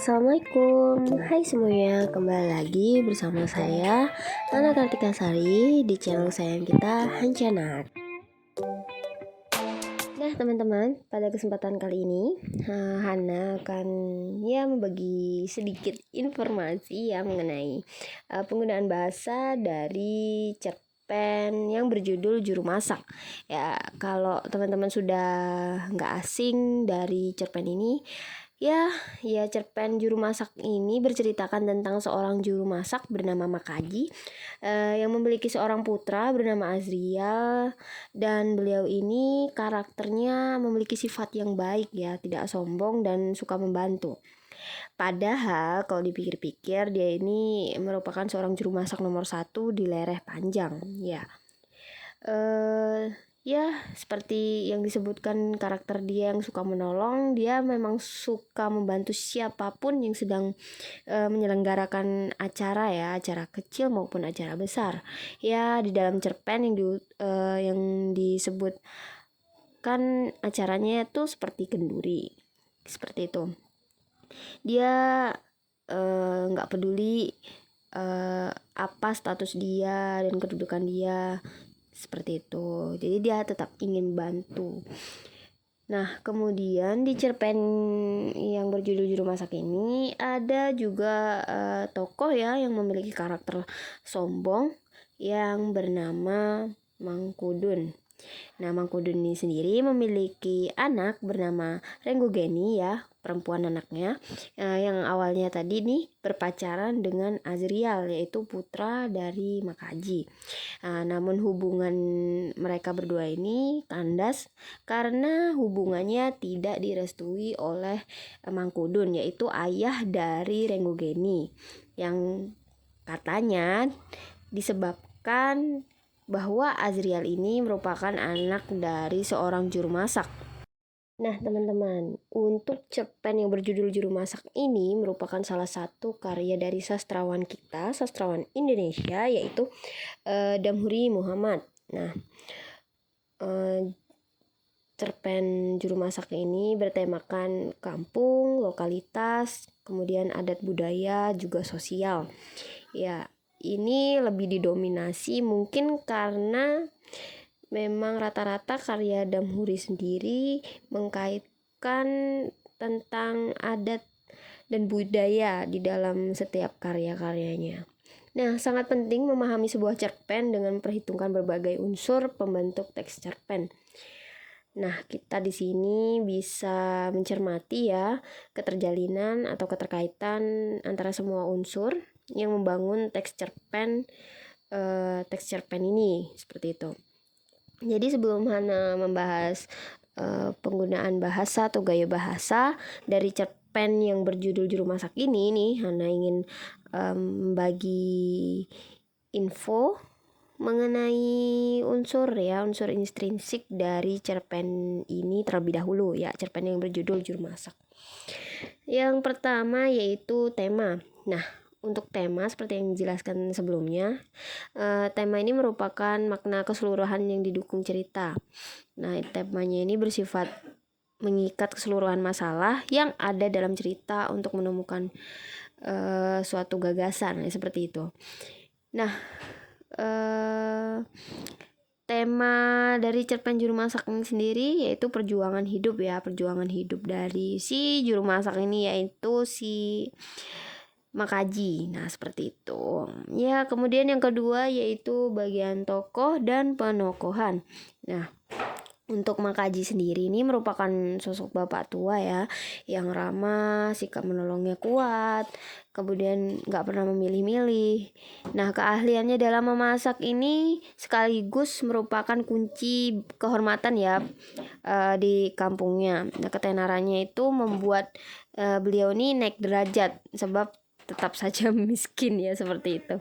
Assalamualaikum, hai semuanya, kembali lagi bersama saya Nana Kartika Sari di channel sayang kita Hancanat. Nah teman-teman, pada kesempatan kali ini Hana akan membagi sedikit informasi mengenai penggunaan bahasa dari cerpen yang berjudul Juru Masak. Ya, kalau teman-teman sudah nggak asing dari cerpen ini, Ya, cerpen Juru Masak ini berceritakan tentang seorang juru masak bernama Makaji yang memiliki seorang putra bernama Azrial, dan beliau ini karakternya memiliki sifat yang baik ya, tidak sombong dan suka membantu. Padahal kalau dipikir-pikir dia ini merupakan seorang juru masak nomor 1 di Lereh Panjang ya. Seperti yang disebutkan karakter dia yang suka menolong, dia memang suka membantu siapapun yang sedang menyelenggarakan acara kecil maupun acara besar. Ya, di dalam cerpen yang disebutkan acaranya itu seperti kenduri, seperti itu. Dia nggak peduli apa status dia dan kedudukan dia, seperti itu. Jadi dia tetap ingin bantu. Nah, kemudian di cerpen yang berjudul Juru Masak ini ada juga tokoh yang memiliki karakter sombong yang bernama Mangkudun. Nah, Mangkudun ini sendiri memiliki anak bernama Renggogeni perempuan anaknya, yang awalnya tadi nih berpacaran dengan Azrial, yaitu putra dari Makaji. Namun hubungan mereka berdua ini kandas karena hubungannya tidak direstui oleh Mangkudun, yaitu ayah dari Renggogeni, yang katanya disebabkan bahwa Azrial ini merupakan anak dari seorang juru masak. Nah teman-teman, untuk cerpen yang berjudul Juru Masak ini merupakan salah satu karya dari sastrawan kita, sastrawan Indonesia, yaitu Damhoeri Muhammad. Nah, cerpen Juru Masak ini bertemakan kampung, lokalitas, kemudian adat budaya, juga sosial. Ya, ini lebih didominasi mungkin karena memang rata-rata karya Damhoeri sendiri mengkaitkan tentang adat dan budaya di dalam setiap karya-karyanya. Nah, sangat penting memahami sebuah cerpen dengan memperhitungkan berbagai unsur pembentuk teks cerpen. Nah, kita di sini bisa mencermati keterjalinan atau keterkaitan antara semua unsur yang membangun teks cerpen ini, seperti itu. Jadi sebelum Hana membahas penggunaan bahasa atau gaya bahasa dari cerpen yang berjudul Juru Masak ini nih, Hana ingin membagi info mengenai unsur intrinsik dari cerpen ini terlebih dahulu cerpen yang berjudul Juru Masak. Yang pertama yaitu tema. Nah, untuk tema seperti yang dijelaskan sebelumnya, tema ini merupakan makna keseluruhan yang didukung cerita. Nah, temanya ini bersifat mengikat keseluruhan masalah yang ada dalam cerita untuk menemukan suatu gagasan, seperti itu. Nah, tema dari cerpen Juru Masak ini sendiri yaitu perjuangan hidup dari si juru masak ini, yaitu si Makaji. Nah, seperti itu. Ya, kemudian yang kedua yaitu bagian tokoh dan penokohan. Nah, untuk Makaji sendiri ini merupakan sosok bapak tua yang ramah, sikap menolongnya kuat, kemudian gak pernah memilih-milih. Nah, keahliannya dalam memasak ini sekaligus merupakan kunci kehormatan di kampungnya. Nah, ketenarannya itu membuat beliau ini naik derajat, sebab tetap saja miskin seperti itu.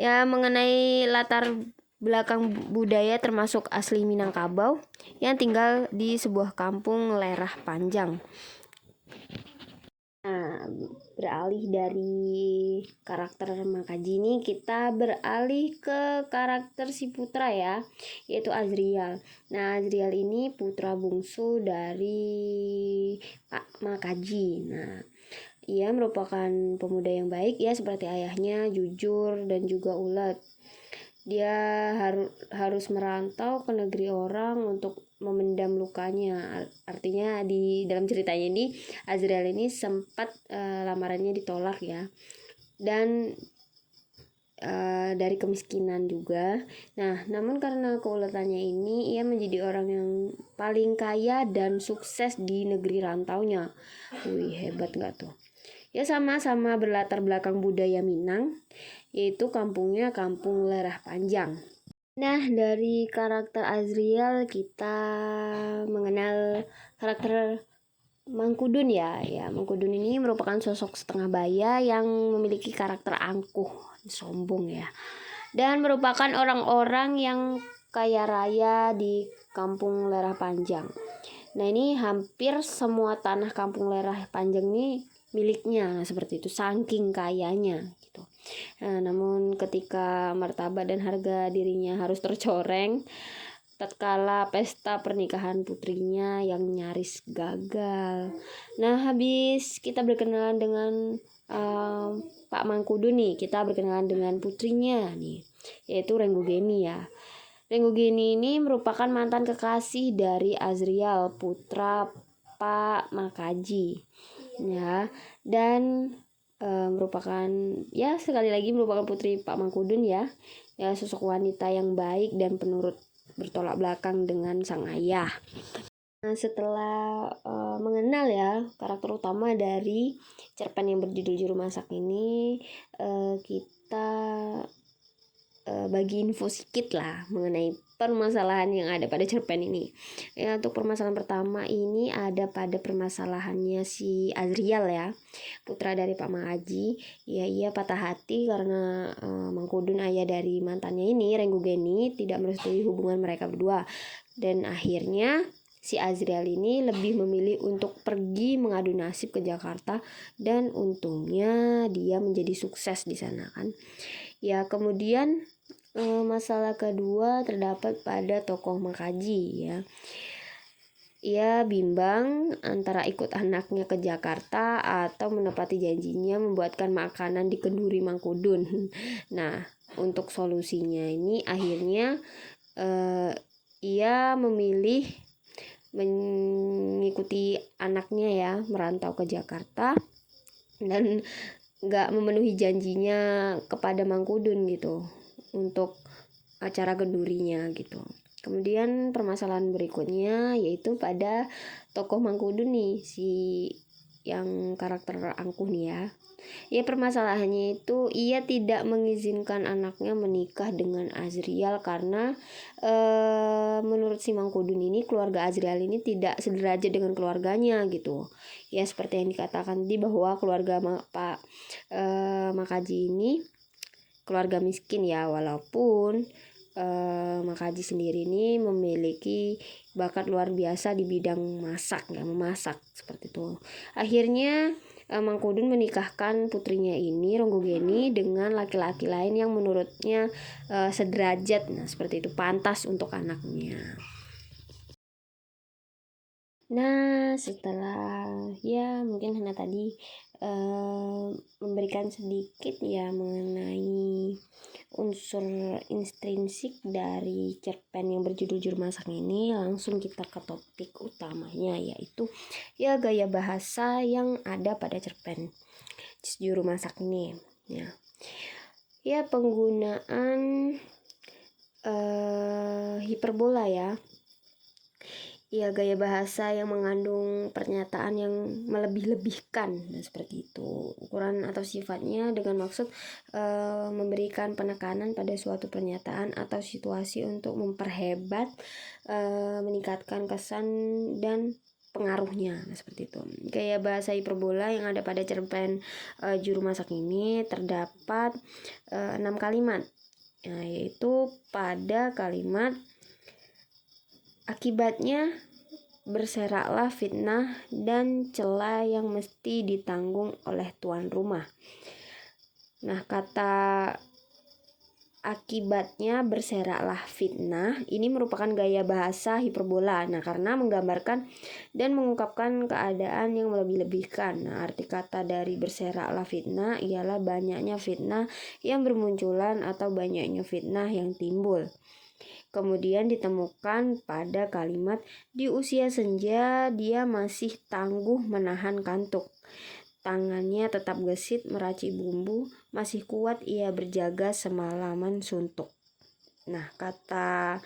Mengenai latar belakang budaya termasuk asli Minangkabau yang tinggal di sebuah kampung Lerah Panjang. Nah, beralih dari karakter Makaji ini, kita beralih ke karakter si putra yaitu Azrial. Nah, Azrial ini putra bungsu dari Pak Makaji. Nah, ia merupakan pemuda yang baik, ia seperti ayahnya, jujur dan juga ulet. Dia harus merantau ke negeri orang untuk memendam lukanya. Artinya di dalam ceritanya ini Azriel ini sempat lamarannya ditolak ya, dan dari kemiskinan juga. Nah, namun karena keuletannya ini, ia menjadi orang yang paling kaya dan sukses di negeri rantaunya. Wih, hebat nggak tuh? Ya, sama-sama berlatar belakang budaya Minang, yaitu kampungnya Kampung Lerah Panjang. Nah, dari karakter Azriel kita mengenal karakter Mangkudun ya. Mangkudun ini merupakan sosok setengah baya yang memiliki karakter angkuh, sombong ya. Dan merupakan orang-orang yang kaya raya di Kampung Lerah Panjang. Nah, ini hampir semua tanah Kampung Lerah Panjang ini miliknya. Nah, seperti itu, saking kayanya gitu. Nah, namun ketika martabat dan harga dirinya harus tercoreng tatkala pesta pernikahan putrinya yang nyaris gagal. Nah, habis kita berkenalan dengan Pak Mangkudu nih, kita berkenalan dengan putrinya nih, yaitu Renggogeni ya. Renggogeni ini merupakan mantan kekasih dari Azriel, putra Pak Makaji ya, dan merupakan ya sekali lagi merupakan putri Pak Mangkudun ya, sosok wanita yang baik dan penurut, bertolak belakang dengan sang ayah. Nah, setelah mengenal ya karakter utama dari cerpen yang berjudul Juru Masak ini, kita bagi info sedikit lah mengenai permasalahan yang ada pada cerpen ini. Ya, untuk permasalahan pertama ini ada pada permasalahannya si Azriel ya, putra dari Pak Makaji. Ya, ia patah hati karena Mangkudun, ayah dari mantannya ini, Renggogeni, tidak merestui hubungan mereka berdua. Dan akhirnya si Azriel ini lebih memilih untuk pergi mengadu nasib ke Jakarta, dan untungnya dia menjadi sukses di sana kan. Ya, kemudian masalah kedua terdapat pada tokoh Makaji ya. Ia bimbang antara ikut anaknya ke Jakarta atau menepati janjinya membuatkan makanan di kenduri Mangkudun. Nah, untuk solusinya ini akhirnya ia memilih mengikuti anaknya ya merantau ke Jakarta dan nggak memenuhi janjinya kepada Mangkudun gitu untuk acara kendurinya gitu. Kemudian permasalahan berikutnya yaitu pada tokoh Mangkudun nih, si yang karakter angkuh nih ya. Ya, permasalahannya itu ia tidak mengizinkan anaknya menikah dengan Azriel karena menurut si Mangkudun ini keluarga Azriel ini tidak sederajat dengan keluarganya gitu. Ya, seperti yang dikatakan tadi bahwa keluarga Pak Makaji ini keluarga miskin ya, walaupun Makaji sendiri ini memiliki bakat luar biasa di bidang masak ya, memasak seperti itu. Akhirnya Mangkudun menikahkan putrinya ini, Renggogeni, dengan laki-laki lain yang menurutnya sederajat, nah seperti itu, pantas untuk anaknya. Nah, setelah ya mungkin Hana tadi memberikan sedikit ya mengenai unsur intrinsik dari cerpen yang berjudul Juru Masak ini, langsung kita ke topik utamanya, yaitu ya gaya bahasa yang ada pada cerpen Juru Masak ini ya penggunaan hiperbola ya. Ya, gaya bahasa yang mengandung pernyataan yang melebih-lebihkan, dan seperti itu. Ukuran atau sifatnya dengan maksud memberikan penekanan pada suatu pernyataan atau situasi untuk memperhebat, meningkatkan kesan dan pengaruhnya. Nah, seperti itu. Gaya bahasa hiperbola yang ada pada cerpen Juru Masak ini terdapat 6 kalimat. Nah, yaitu pada kalimat akibatnya berseraklah fitnah dan cela yang mesti ditanggung oleh tuan rumah. Nah, kata Akibatnya berseraklah fitnah. Ini merupakan gaya bahasa hiperbola. Nah, karena menggambarkan dan mengungkapkan keadaan yang melebih-lebihkan. Nah, arti kata dari berseraklah fitnah ialah banyaknya fitnah yang bermunculan atau banyaknya fitnah yang timbul. Kemudian ditemukan pada kalimat di usia senja dia masih tangguh menahan kantuk. Tangannya tetap gesit meracik bumbu, masih kuat ia berjaga semalaman suntuk. Nah, kata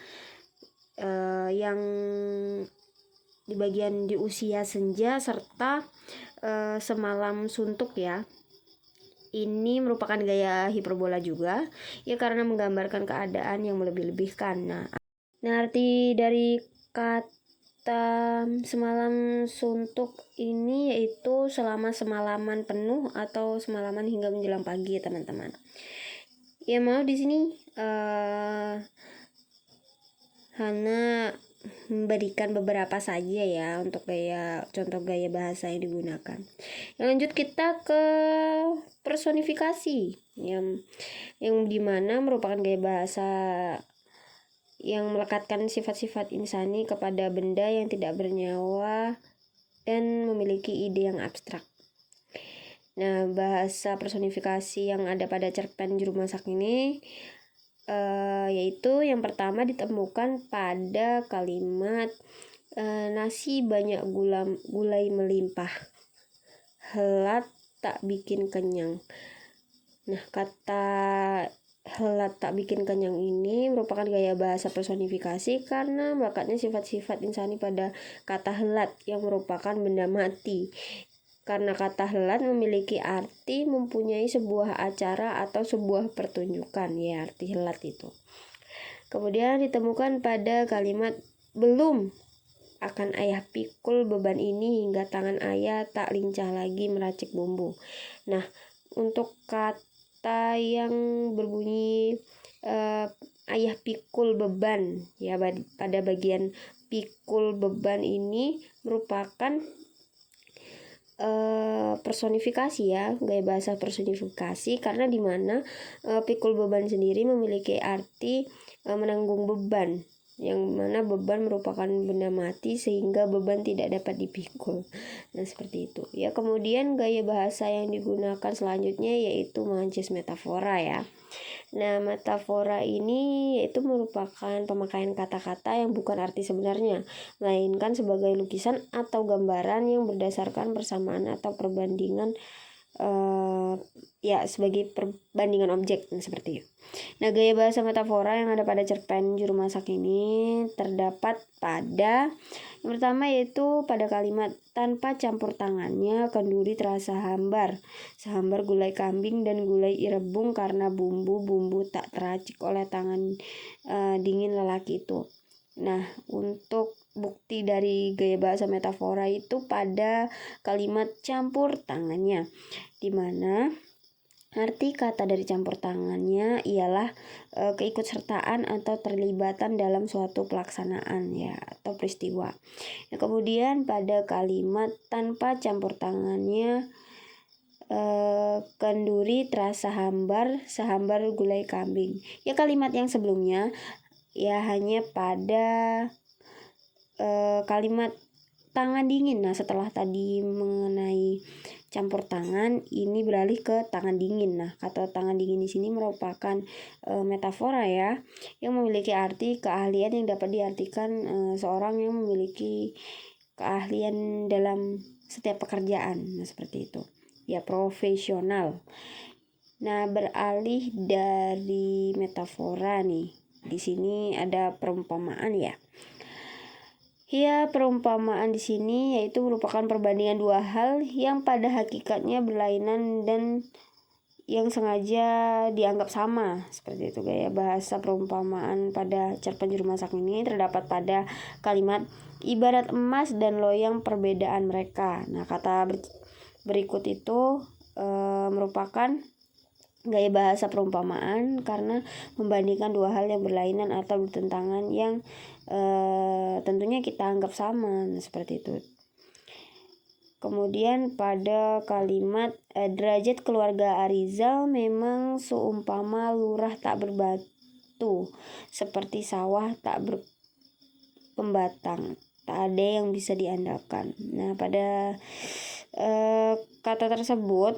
yang di bagian di usia senja serta semalam suntuk ya. Ini merupakan gaya hiperbola juga, ya karena menggambarkan keadaan yang melebih-lebihkan. Nah, arti dari kata semalam suntuk ini yaitu selama semalaman penuh atau semalaman hingga menjelang pagi, teman-teman. Ya maaf di sini Hana memberikan beberapa saja ya untuk contoh gaya bahasa yang digunakan. Lanjut kita ke personifikasi yang dimana merupakan gaya bahasa yang melekatkan sifat-sifat insani kepada benda yang tidak bernyawa dan memiliki ide yang abstrak. Nah, bahasa personifikasi yang ada pada cerpen Juru Masak ini yaitu yang pertama ditemukan pada kalimat nasi banyak gulai melimpah, helat tak bikin kenyang. Nah, kata helat tak bikin kenyang ini merupakan gaya bahasa personifikasi karena melekatnya sifat-sifat insani pada kata helat yang merupakan benda mati. Karena kata helat memiliki arti mempunyai sebuah acara atau sebuah pertunjukan, ya arti helat itu. Kemudian ditemukan pada kalimat belum akan ayah pikul beban ini hingga tangan ayah tak lincah lagi meracik bumbu. Nah, untuk kata yang berbunyi ayah pikul beban ya, pada bagian pikul beban ini merupakan personifikasi ya, gaya bahasa personifikasi karena dimana pikul beban sendiri memiliki arti menanggung beban, yang mana beban merupakan benda mati sehingga beban tidak dapat dipikul. Nah, seperti itu ya. Kemudian gaya bahasa yang digunakan selanjutnya yaitu mancis metafora ya. Nah, metafora ini yaitu merupakan pemakaian kata-kata yang bukan arti sebenarnya, melainkan sebagai lukisan atau gambaran yang berdasarkan persamaan atau perbandingan ya sebagai perbandingan objek seperti itu. Nah, gaya bahasa metafora yang ada pada cerpen Juru Masak ini terdapat pada yang pertama yaitu pada kalimat tanpa campur tangannya kenduri terasa hambar, sehambar gulai kambing dan gulai rebung karena bumbu-bumbu tak teracik oleh tangan dingin lelaki itu. Nah, untuk bukti dari gaya bahasa metafora itu pada kalimat campur tangannya, di mana arti kata dari campur tangannya ialah keikutsertaan atau terlibatan dalam suatu pelaksanaan ya atau peristiwa. Nah, kemudian pada kalimat tanpa campur tangannya kenduri terasa hambar, sehambar gulai kambing. Ya, kalimat yang sebelumnya ya hanya pada kalimat tangan dingin. Nah, setelah tadi mengenai campur tangan, ini beralih ke tangan dingin. Nah, kata tangan dingin di sini merupakan metafora ya, yang memiliki arti keahlian yang dapat diartikan seorang yang memiliki keahlian dalam setiap pekerjaan. Nah, seperti itu. Ya, profesional. Nah, beralih dari metafora nih. Di sini ada perumpamaan ya. Ya, perumpamaan di sini yaitu merupakan perbandingan dua hal yang pada hakikatnya berlainan dan yang sengaja dianggap sama. Seperti itu gaya bahasa perumpamaan pada cerpen Juru Masak ini terdapat pada kalimat ibarat emas dan loyang perbedaan mereka. Nah, kata berikut itu merupakan gaya bahasa perumpamaan karena membandingkan dua hal yang berlainan atau bertentangan yang tentunya kita anggap sama. Nah, seperti itu. Kemudian pada kalimat derajat keluarga Arizal memang seumpama lurah tak berbatu, seperti sawah tak berpembatang, tak ada yang bisa diandalkan. Nah, pada kata tersebut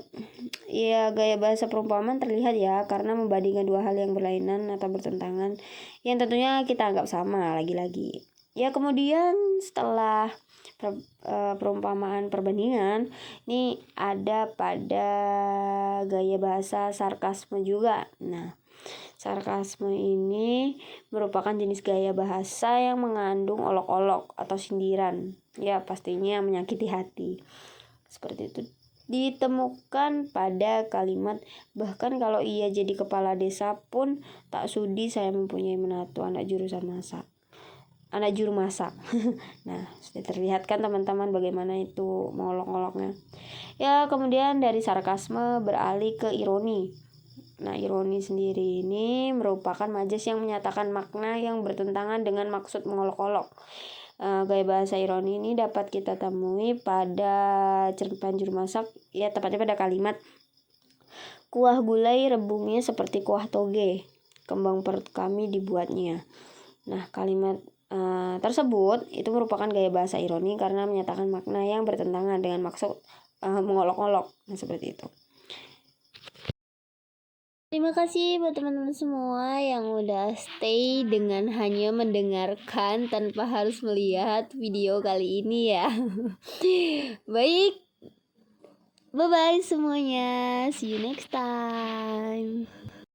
ya gaya bahasa perumpamaan terlihat ya karena membandingkan dua hal yang berlainan atau bertentangan yang tentunya kita anggap sama lagi-lagi. Ya, kemudian setelah perumpamaan perbandingan ini ada pada gaya bahasa sarkasme juga. Nah, sarkasme ini merupakan jenis gaya bahasa yang mengandung olok-olok atau sindiran, ya pastinya menyakiti hati. Seperti itu ditemukan pada kalimat bahkan kalau ia jadi kepala desa pun tak sudi saya mempunyai menantu anak juru masak. Nah, sudah terlihat kan teman-teman bagaimana itu mengolok-oloknya. Ya, kemudian dari sarkasme beralih ke ironi. Nah, ironi sendiri ini merupakan majas yang menyatakan makna yang bertentangan dengan maksud mengolok-olok. Gaya bahasa ironi ini dapat kita temui pada cerpen juru masak, ya tepatnya pada kalimat kuah gulai rebungnya seperti kuah toge, kembang perut kami dibuatnya. Nah, kalimat tersebut itu merupakan gaya bahasa ironi karena menyatakan makna yang bertentangan dengan maksud mengolok-olok. Nah, seperti itu. Terima kasih buat teman-teman semua yang udah stay dengan hanya mendengarkan tanpa harus melihat video kali ini ya. Baik, bye-bye semuanya. See you next time.